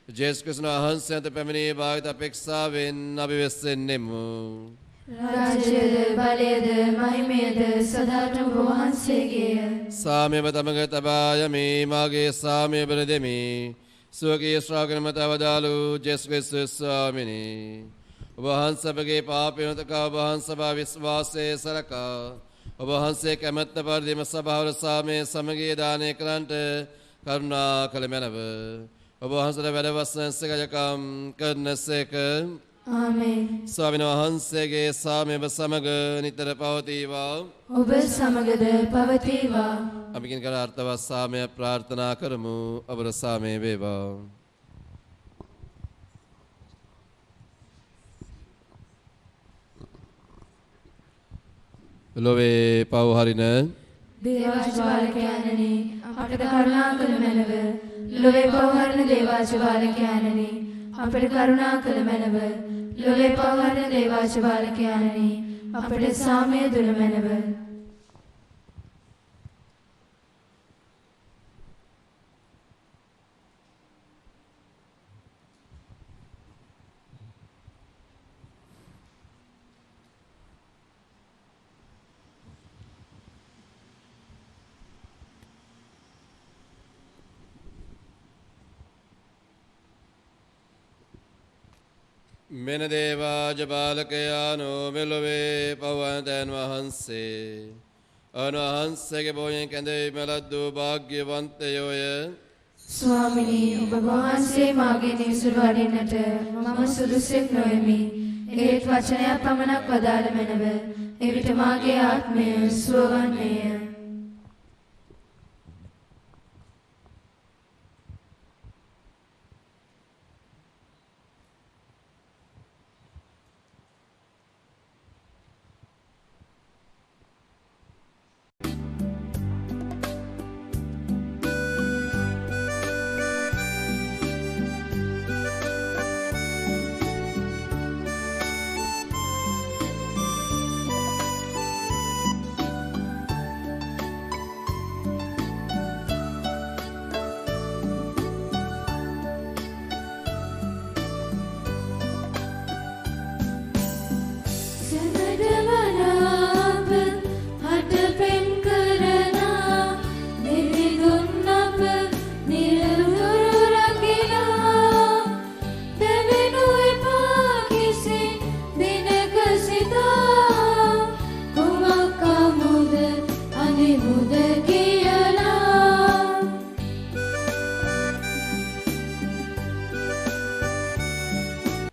ජේසුස් ක්‍රිස්තුස් වහන්සේට පැමිණී භාවිත අපේක්ෂාවෙන් අපි වෙස්සෙන්නෙමු. රාජ්‍යද බලයද මහිමයද සදාටම වහන්සේගේය. සාමයම තමග තබා යමි මාගේ සාමය බල දෙමි. සුවකී ශ්‍රාවකනම තවදාලු ජේසුස් ක්‍රිස්තුස් ස්වාමිනි. ඔබ වහන්සේ අපගේ පාපයන් තකා ඔබ වහන්සේ විශ්වාසයේ සලකා ඔබ වහන්සේ කැමැත්ත පරිදිම සභාවල සාමය සමගිය දානය කරන්නට කරුණා කළ මැනව. ඔබ වහන්සේට වැඩවසන සේකම් කරනසේක. ආමේන්. ස්වාමීන් වහන්සේගේ සාමය ඔබ සමග නිතර පවතිවා. ඔබ සමගද පවතිවා. අපි කින් කර අර්ථවත් සාමය ප්‍රාර්ථනා කරමු. ඔබට සාමය වේවා. ලොවේ පව් හරින දේවාජ්වාලකයන්නි අපට කරුණා කළ මැනව. ලොවේ පව් හරින දේවාජ්වාලකයන්නි අපට කරුණා කළ මැනව. ලොවේ පව් හරින දේවාජ්වාලකයන්නි අපට සාමය දුන මැනව. මෙන දේවාජ බාලකයානෝ මෙලොවේ පවන්තයන් වහන්සේ අනවහන්සේගේ බෝයෙන් කැඳවීම ලද්දූ භාග්‍යවන්තයෝය. ස්වාමිනී ඔබ වහන්සේ මාගේ නිවසට වඩින්නට මම සුදුසෙක් නොවෙමි. ඒත් වචනයක් පමණක් වදාළ මැනව. එවිට මාගේ ආත්මය සුවවන්නේය.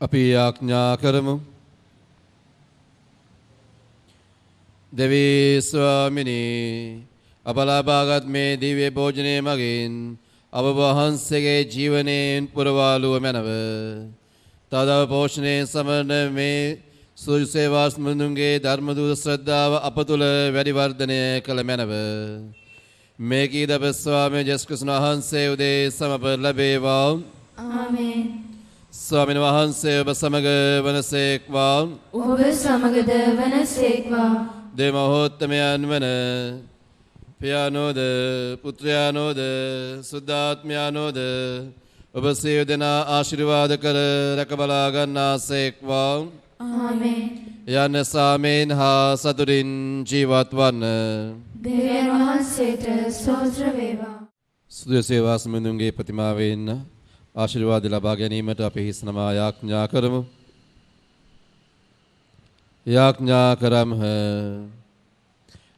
අපි ආඥා කරමු. දෙවී ස්වාමිනී අප ලබාගත් මේ දිව්‍ය භෝජනය මගින් අප වහන්සේගේ ජීවනයෙන් පුරවාලුව මැනව. තදව පෝෂණයෙන් සමරන මේ සුසේවා ස්මෘතුන්ගේ ධර්ම දූත ශ්‍රද්ධාව අප තුළ වැඩි වර්ධනය කළ මැනව. මේ කීද අප ස්වාමී ජේසුස් ක්‍රිස්තුස් වහන්සේ උදේ සමප ලැබේවා. ආමේන්. ස්වාමීන් වහන්සේ ඔබ සමග වනසේක්වා. ඔබ සමගද වනසේක්වා. දෙමහෝත්තමයන් වන පියානෝද පුත්‍රයානෝද සුද්ධාත්මයානෝද ඔබ සියලු දෙනා ආශිර්වාද කර රැකබලා ගන්නාසේක්වා. ආමේන්. යන්න සාමයෙන් හා සතුටින් ජීවත් වන්න. දෙවියන් වහන්සේට ස්තෝත්‍ර වේවා. සුදු සේවා සම්බන්ධුන්ගේ ප්‍රතිමාවෙන් ආශිර්වාද ලබා ගැනීමට අපි හිස් නමා යාඥා කරමු. යාඥා කරම්හ.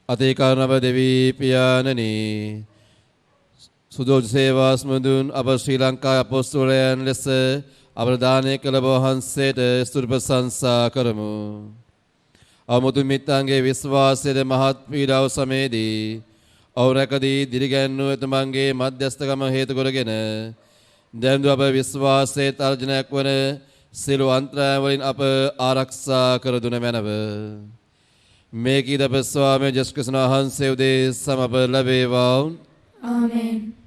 අතේ කරුණාව දෙවි පියාණනි සුදෝජ සේවාස්මදුන් අප ශ්‍රී ලංකා අපොස්තලයන් ලෙස අවදානය කළ වහන්සේට ස්තුති ප්‍රශංසා කරමු. අමුතු මිත්‍රාංගයේ විශ්වාසයේ මහත් පීඩාව සමයේදී අවරකදී දිරිගැන්වූ එතුමන්ගේ මධ්‍යස්ථකම හේතු කරගෙන දැන් අප විශ්වාසයේ තර්ජනයක් වන සිළු අන්තරායන් වලින් අප ආරක්ෂා කර දුන මැනව. මේ කීද අප ස්වාමී ජේසුස් ක්‍රිස්තුස් වහන්සේ උදෙසා අප ලැබේවා. ආමෙන්.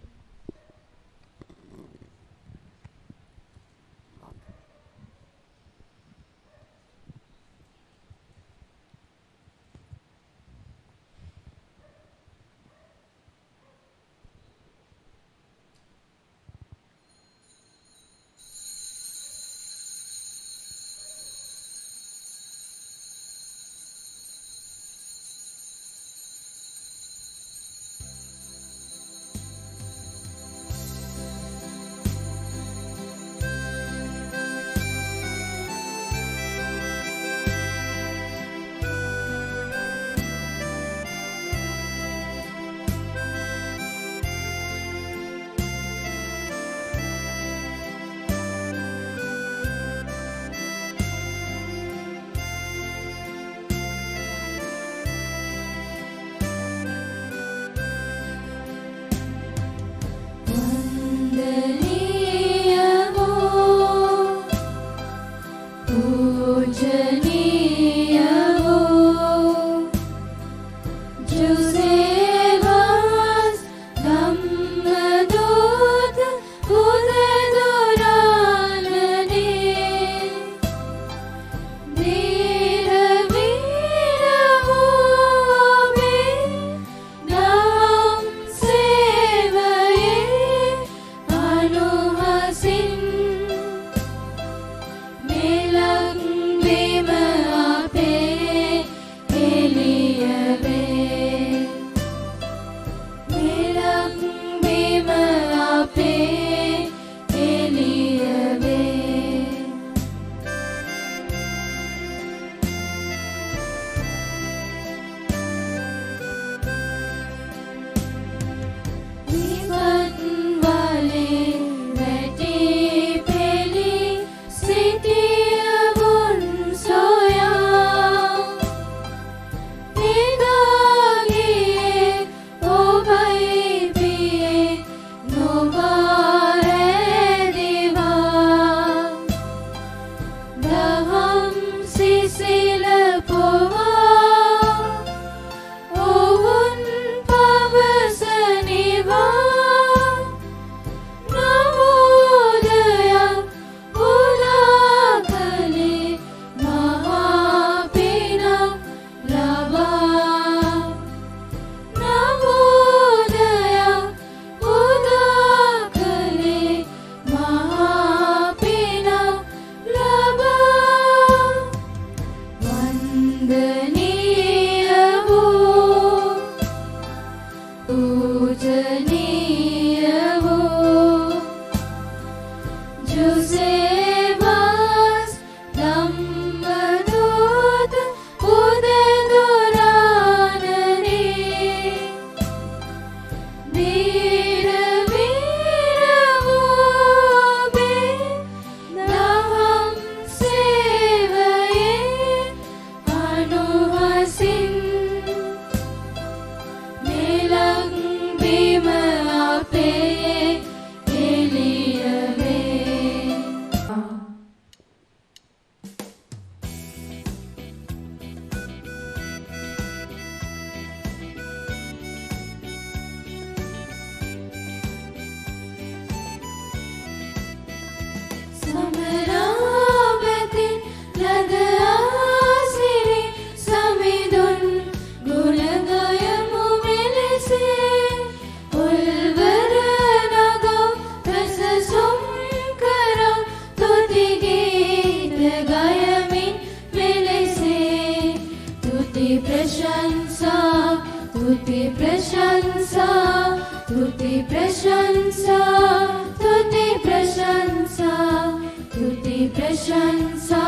प्रशंसा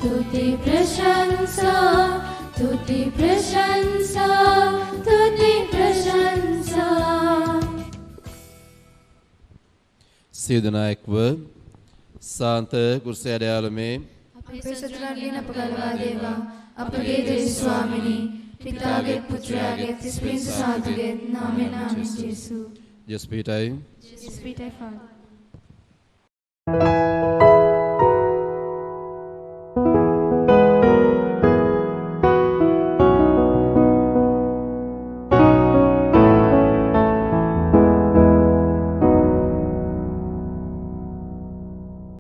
तुति प्रशंसा तुति प्रशंसा तुति प्रशंसा. සියදනායක්ව සාන්ත කුරුසේ අඩයාලමේ අපේ සතරන්ගෙන් අප ගලවා දේවා. අපගේ දෙවි ස්වාමිනී පිතාගේ පුත්‍රයාගේ තිස්පිරිස සාතුගේ නාමයෙන් ආමේන්. ජේසු ජෙස්පීටයි ජේසුස්පීටයි ෆාදර්.